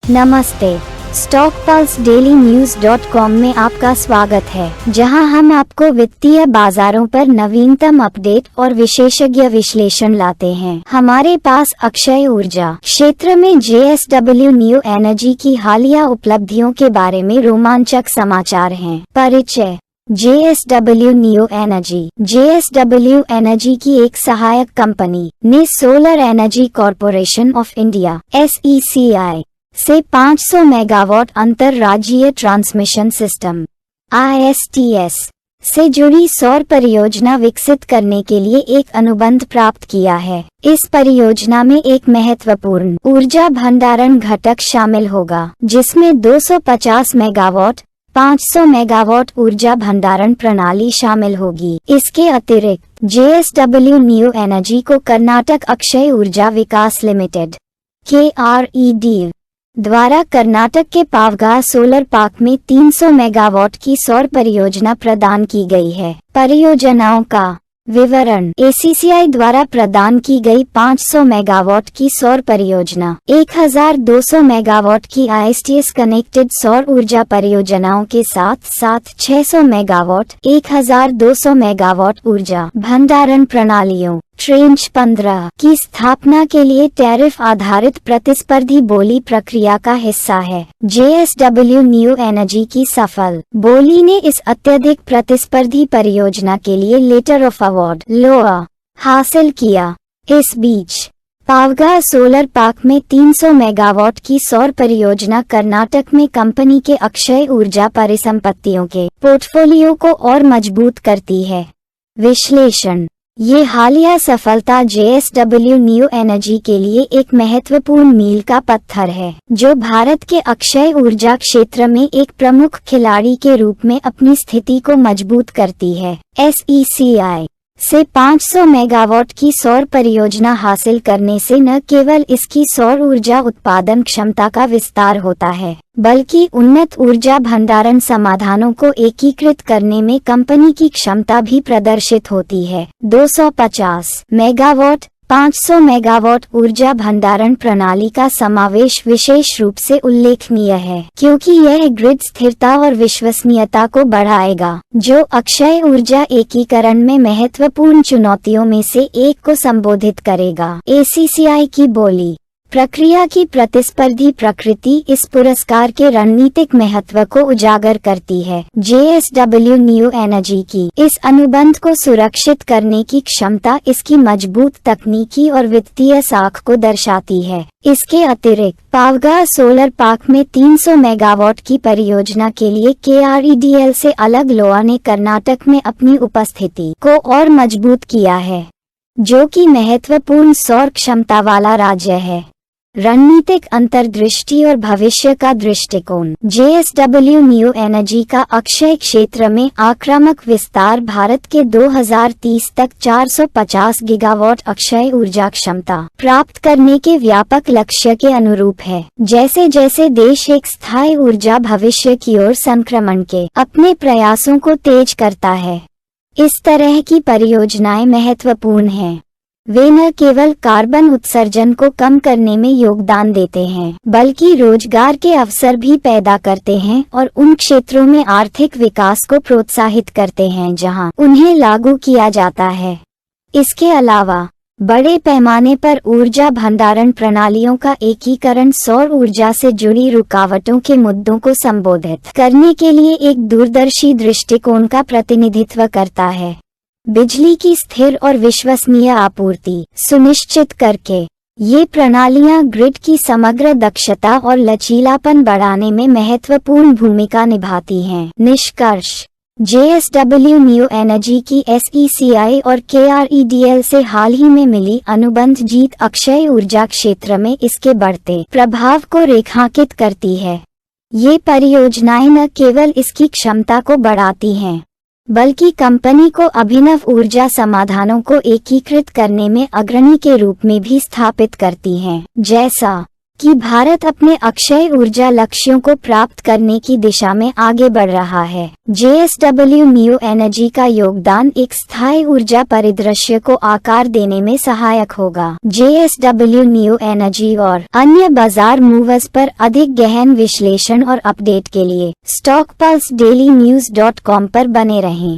नमस्ते। StockPulse-Daily-News.com में आपका स्वागत है, जहां हम आपको वित्तीय बाजारों पर नवीनतम अपडेट और विशेषज्ञ विश्लेषण लाते हैं। हमारे पास अक्षय ऊर्जा क्षेत्र में JSW न्यू एनर्जी की हालिया उपलब्धियों के बारे में रोमांचक समाचार हैं। परिचय। JSW न्यू एनर्जी की एक सहायक कंपनी ने solar energy corporation of India SECI से 500 मेगावाट अंतरराज्यीय ट्रांसमिशन सिस्टम ISTS से जुड़ी सौर परियोजना विकसित करने के लिए एक अनुबंध प्राप्त किया है। इस परियोजना में एक महत्वपूर्ण ऊर्जा भंडारण घटक शामिल होगा, जिसमें 250 मेगावाट 500 मेगावाट ऊर्जा भंडारण प्रणाली शामिल होगी। इसके अतिरिक्त JSW न्यू एनर्जी को कर्नाटक अक्षय ऊर्जा विकास लिमिटेड KRED द्वारा कर्नाटक के पावगढ़ सोलर पार्क में 300 मेगावाट की सौर परियोजना प्रदान की गई है। परियोजनाओं का विवरण। ACCI द्वारा प्रदान की गई 500 मेगावाट की सौर परियोजना 1200 मेगावाट की ISTS कनेक्टेड सौर ऊर्जा परियोजनाओं के साथ साथ 600 मेगावाट 1200 मेगावाट ऊर्जा भंडारण प्रणालियों ट्रेंच 15 की स्थापना के लिए टैरिफ आधारित प्रतिस्पर्धी बोली प्रक्रिया का हिस्सा है। JSW न्यू एनर्जी की सफल बोली ने इस अत्यधिक प्रतिस्पर्धी परियोजना के लिए लेटर ऑफ अवार्ड LOA हासिल किया। इस बीच पावगढ़ सोलर पार्क में 300 मेगावाट की सौर परियोजना कर्नाटक में कंपनी के अक्षय ऊर्जा परिसंपत्तियों के पोर्टफोलियो को और मजबूत करती है। विश्लेषण। ये हालिया सफलता JSW न्यू एनर्जी के लिए एक महत्वपूर्ण मील का पत्थर है, जो भारत के अक्षय ऊर्जा क्षेत्र में एक प्रमुख खिलाड़ी के रूप में अपनी स्थिति को मजबूत करती है। SECI से 500 मेगावाट की सौर परियोजना हासिल करने से न केवल इसकी सौर ऊर्जा उत्पादन क्षमता का विस्तार होता है, बल्कि उन्नत ऊर्जा भंडारण समाधानों को एकीकृत करने में कंपनी की क्षमता भी प्रदर्शित होती है। 250 मेगावाट 500 मेगावाट ऊर्जा भंडारण प्रणाली का समावेश विशेष रूप से उल्लेखनीय है, क्योंकि यह ग्रिड स्थिरता और विश्वसनीयता को बढ़ाएगा, जो अक्षय ऊर्जा एकीकरण में महत्वपूर्ण चुनौतियों में से एक को संबोधित करेगा। ACCI की बोली प्रक्रिया की प्रतिस्पर्धी प्रकृति इस पुरस्कार के रणनीतिक महत्व को उजागर करती है। JSW न्यू एनर्जी की इस अनुबंध को सुरक्षित करने की क्षमता इसकी मजबूत तकनीकी और वित्तीय साख को दर्शाती है। इसके अतिरिक्त पावगढ़ सोलर पार्क में 300 मेगावाट की परियोजना के लिए KREDL से अलग LOA ने कर्नाटक में अपनी उपस्थिति को और मजबूत किया है, जो कि महत्वपूर्ण सौर क्षमता वाला राज्य है। रणनीतिक अंतर्दृष्टि और भविष्य का दृष्टिकोण। JSW न्यू एनर्जी का अक्षय क्षेत्र में आक्रामक विस्तार भारत के 2030 तक 450 गीगावाट अक्षय ऊर्जा क्षमता प्राप्त करने के व्यापक लक्ष्य के अनुरूप है। जैसे जैसे देश एक स्थायी ऊर्जा भविष्य की ओर संक्रमण के अपने प्रयासों को तेज करता है, इस तरह की परियोजनाएं महत्वपूर्ण हैं। वे न केवल कार्बन उत्सर्जन को कम करने में योगदान देते हैं, बल्कि रोजगार के अवसर भी पैदा करते हैं और उन क्षेत्रों में आर्थिक विकास को प्रोत्साहित करते हैं जहां उन्हें लागू किया जाता है। इसके अलावा बड़े पैमाने पर ऊर्जा भंडारण प्रणालियों का एकीकरण सौर ऊर्जा से जुड़ी रुकावटों के मुद्दों को संबोधित करने के लिए एक दूरदर्शी दृष्टिकोण का प्रतिनिधित्व करता है। बिजली की स्थिर और विश्वसनीय आपूर्ति सुनिश्चित करके ये प्रणालियां ग्रिड की समग्र दक्षता और लचीलापन बढ़ाने में महत्वपूर्ण भूमिका निभाती हैं। निष्कर्ष। JSW न्यू एनर्जी की SECI और KREDL से हाल ही में मिली अनुबंध जीत अक्षय ऊर्जा क्षेत्र में इसके बढ़ते प्रभाव को रेखांकित करती है। ये परियोजनाएं न केवल इसकी क्षमता को बढ़ाती हैं, बल्कि कंपनी को अभिनव ऊर्जा समाधानों को एकीकृत करने में अग्रणी के रूप में भी स्थापित करती हैं। जैसा कि भारत अपने अक्षय ऊर्जा लक्ष्यों को प्राप्त करने की दिशा में आगे बढ़ रहा है। JSW न्यू एनर्जी का योगदान एक स्थायी ऊर्जा परिदृश्य को आकार देने में सहायक होगा। JSW न्यू एनर्जी और अन्य बाजार मूवर्स पर अधिक गहन विश्लेषण और अपडेट के लिए StockPulse DailyNews.com पर बने रहें।